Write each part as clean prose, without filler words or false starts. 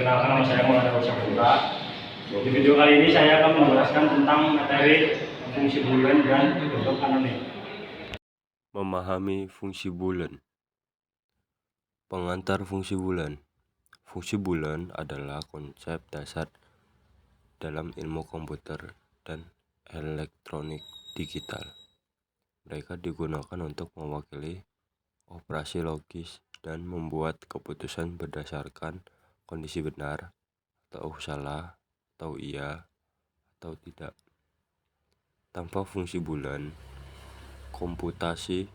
Perkenalkan, nama saya Muhammad Saputra. Di video kali ini saya akan menjelaskan tentang materi fungsi boolean dan bentuk anonim. Memahami fungsi boolean. Pengantar fungsi boolean. Fungsi boolean adalah konsep dasar dalam ilmu komputer dan elektronik digital. Mereka digunakan untuk mewakili operasi logis dan membuat keputusan berdasarkan kondisi benar atau salah, atau iya atau tidak. Tanpa fungsi boolean, komputasi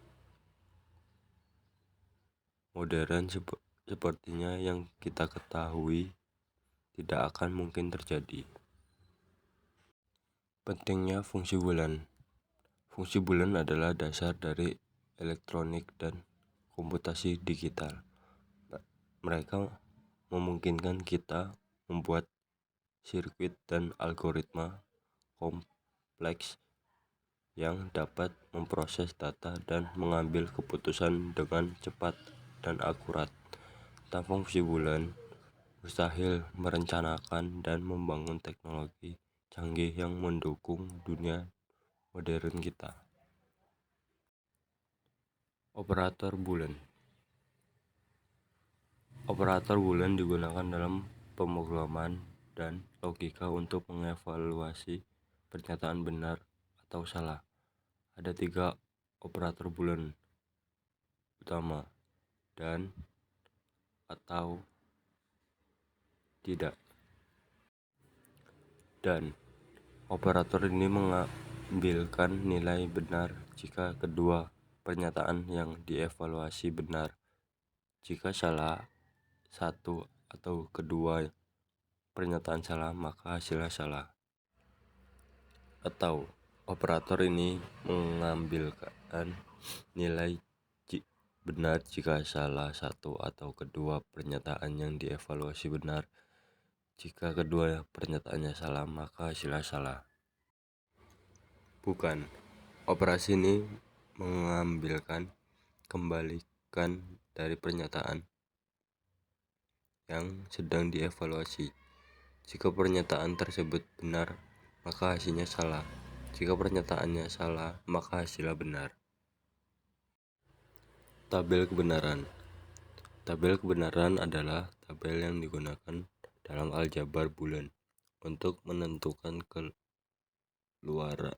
modern sepertinya yang kita ketahui tidak akan mungkin terjadi. Pentingnya fungsi boolean. Fungsi boolean adalah dasar dari elektronik dan komputasi digital. Mereka memungkinkan kita membuat sirkuit dan algoritma kompleks yang dapat memproses data dan mengambil keputusan dengan cepat dan akurat. Tanpa fungsi boolean, mustahil merencanakan dan membangun teknologi canggih yang mendukung dunia modern kita. Operator boolean. Operator boolean digunakan dalam pemrograman dan logika untuk mengevaluasi pernyataan benar atau salah. Ada 3 operator boolean utama: dan, atau, tidak. Dan operator ini mengambilkan nilai benar jika kedua pernyataan yang dievaluasi benar. Jika salah satu atau kedua pernyataan salah, maka hasilnya salah. Atau operator ini mengambilkan nilai benar jika salah satu atau kedua pernyataan yang dievaluasi benar. Jika kedua pernyataannya salah, maka hasilnya salah. Bukan. Operasi ini mengambilkan kembalikan dari pernyataan yang sedang dievaluasi. Jika pernyataan tersebut benar, maka hasilnya salah. Jika pernyataannya salah, maka hasilnya benar. Tabel kebenaran. Tabel kebenaran adalah tabel yang digunakan dalam aljabar boolean untuk menentukan keluaran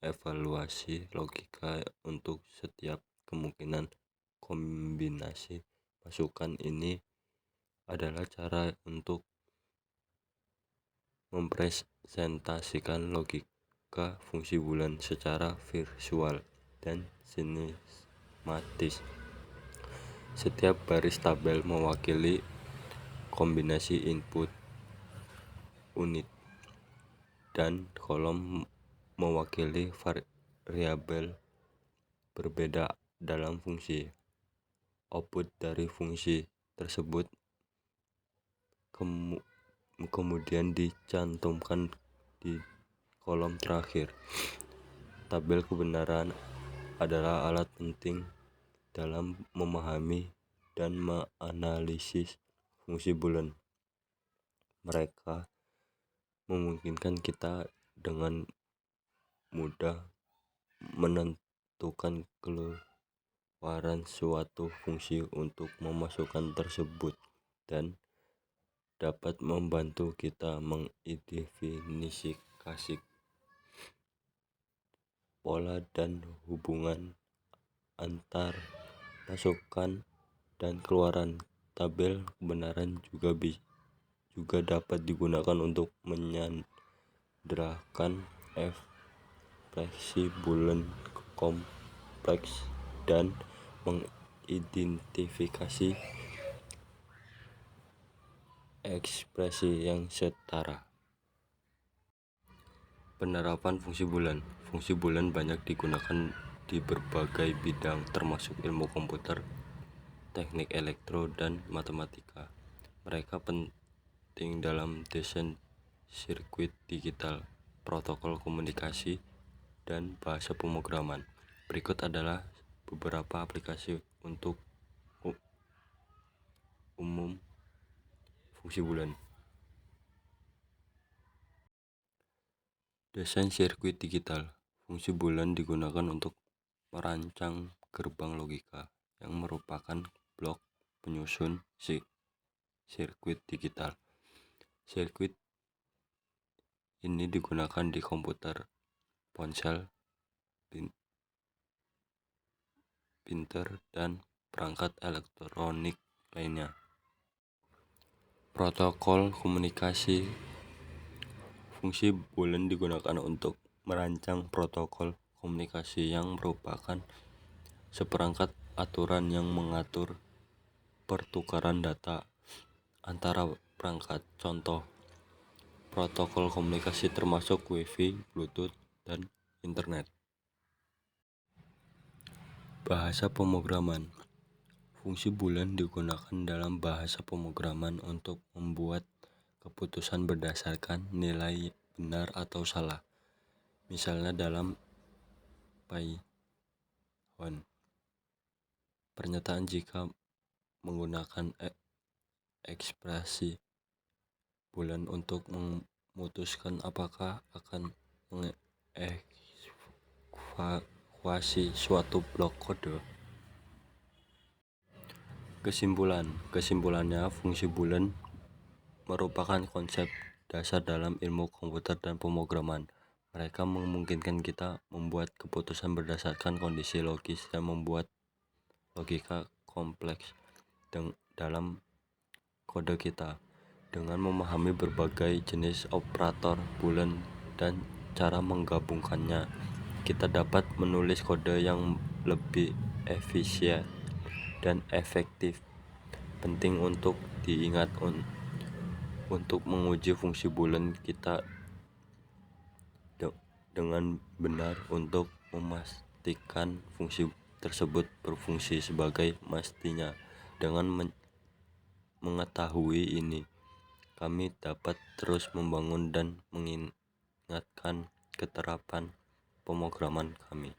evaluasi logika untuk setiap kemungkinan kombinasi masukan. Ini adalah cara untuk mempresentasikan logika fungsi boolean secara visual dan sinematis. Setiap baris tabel mewakili kombinasi input unit dan kolom mewakili variabel berbeda dalam fungsi. Output dari fungsi tersebut kemudian dicantumkan di kolom terakhir. Tabel kebenaran adalah alat penting dalam memahami dan menganalisis fungsi boolean. Mereka memungkinkan kita dengan mudah menentukan keluaran suatu fungsi untuk memasukkan tersebut dan dapat membantu kita mengidentifikasi pola dan hubungan antar masukan dan keluaran. Tabel kebenaran juga dapat digunakan untuk menyandarkan ekspresi boolean kompleks dan mengidentifikasi ekspresi yang setara. Penerapan fungsi boolean. Fungsi boolean banyak digunakan di berbagai bidang termasuk ilmu komputer, teknik elektro, dan matematika. Mereka penting dalam desain sirkuit digital, protokol komunikasi, dan bahasa pemrograman. Berikut adalah beberapa aplikasi untuk umum fungsi bulan. Desain sirkuit digital. Fungsi bulan digunakan untuk merancang gerbang logika yang merupakan blok penyusun sirkuit digital. Sirkuit ini digunakan di komputer, ponsel, printer, dan perangkat elektronik lainnya. Protokol komunikasi. Fungsi bulan digunakan untuk merancang protokol komunikasi yang merupakan seperangkat aturan yang mengatur pertukaran data antara perangkat. Contoh protokol komunikasi termasuk Wi-Fi, Bluetooth, dan internet. Bahasa pemrograman. Fungsi bulan digunakan dalam bahasa pemrograman untuk membuat keputusan berdasarkan nilai benar atau salah. Misalnya dalam Python, pernyataan jika menggunakan ekspresi bulan untuk memutuskan apakah akan mengevakuasi suatu blok kode. Kesimpulannya, fungsi bulan merupakan konsep dasar dalam ilmu komputer dan pemrograman. Mereka memungkinkan kita membuat keputusan berdasarkan kondisi logis dan membuat logika kompleks dalam kode kita. Dengan memahami berbagai jenis operator bulan dan cara menggabungkannya, kita dapat menulis kode yang lebih efisien dan efektif. Penting untuk diingat untuk menguji fungsi bulan kita dengan benar untuk memastikan fungsi tersebut berfungsi sebagai mestinya. Dengan mengetahui ini, kami dapat terus membangun dan mengingatkan keterapan pemrograman kami.